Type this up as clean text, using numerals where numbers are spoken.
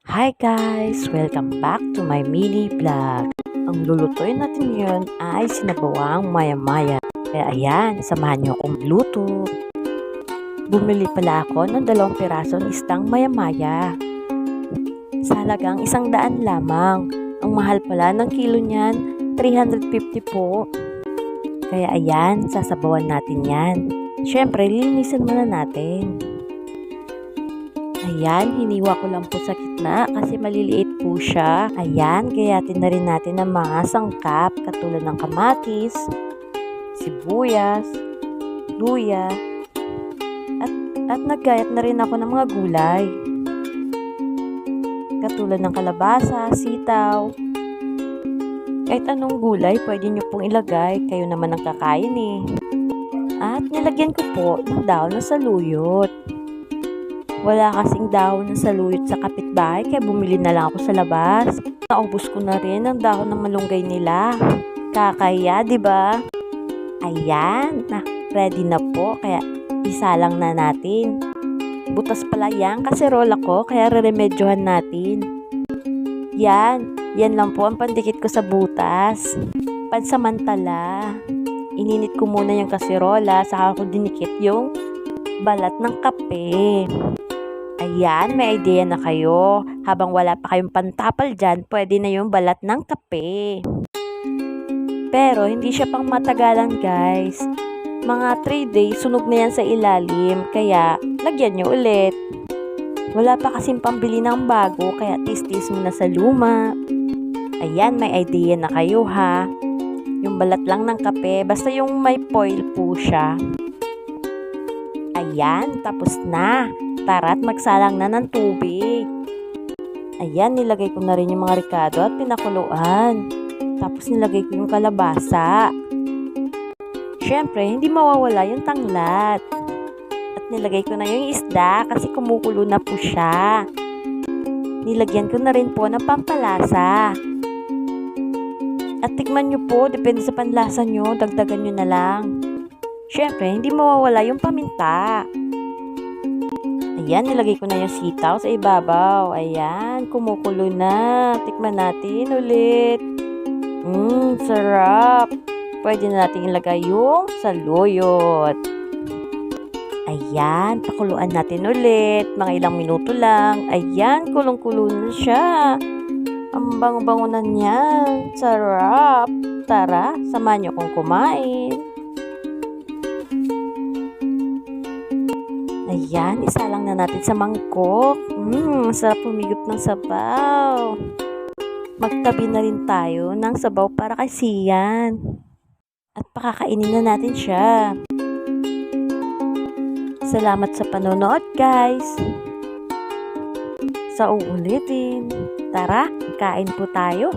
Hi guys! Welcome back to my mini vlog. Ang lulutuin natin ngayon ay sinabawang maya-maya. Kaya ayan, samahan niyo akong luto. Bumili pala ako ng 2 piraso ng isdang maya-maya. Sa halagang 100 lamang. Ang mahal pala ng kilo niyan, 350 po. Kaya ayan, sasabawan natin yan. Siyempre, linisan muna natin. Ayan, hiniwa ko lang po sa gitna kasi maliliit po siya. Ayan, gayatin na rin natin ang mga sangkap katulad ng kamatis, sibuyas, luya, at naggayat na rin ako ng mga gulay. Katulad ng kalabasa, sitaw. Kahit anong gulay, pwede nyo pong ilagay. Kayo naman ang kakain eh. At nilagyan ko po ng dahon ng saluyot. Wala kasing dahon ng saluyot sa kapitbahay kaya bumili na lang ako sa labas. Naubos ko na rin ang dahon ng malunggay nila. Kakaya, di ba? Ayan, ready na po kaya isalang na natin. Butas pala yan kasi roll ako kaya re-remedyohan natin. Yan lang po ang pandikit ko sa butas. Pansamantala, ininit ko muna yung kasirola saka ko dinikit yung balat ng kape. Ayan, may idea na kayo. Habang wala pa kayong pantapal dyan, pwede na yung balat ng kape. Pero, hindi siya pang matagalan guys. Mga 3 days, sunog na yan sa ilalim. Kaya, lagyan nyo ulit. Wala pa kasing pambili ng bago, kaya tis-tis muna sa luma. Ayan, may idea na kayo ha. Yung balat lang ng kape, basta yung may foil po siya. Ayan, tapos na. Tara at magsalang na ng tubig. Ayan, nilagay ko na rin yung mga ricado at pinakuluan. Tapos nilagay ko yung kalabasa. Siyempre, hindi mawawala yung tanglat. At nilagay ko na yung isda kasi kumukulo na po siya. Nilagyan ko na rin po ng pampalasa. At tikman nyo po, depende sa panlasa nyo, dagdagan nyo na lang. Siyempre, hindi mawawala yung paminta. Ayan, nilagay ko na yung sitaw sa ibabaw. Ayan, kumukulo na. Tikman natin ulit. Sarap. Pwede na natin ilagay yung saluyot. Ayan, pakuluan natin ulit. Mga ilang minuto lang. Ayan, kulong-kulo na siya. Ang bango-bango na niyan. Sarap. Tara, samahan niyo akong kumain. Ayan, isa lang na natin sa mangkok. Sarap humigop ng sabaw. Magtabi na rin tayo ng sabaw para kay Sian. At pakakainin na natin siya. Salamat sa panonood, guys. Sa uulitin. Tara, kain po tayo.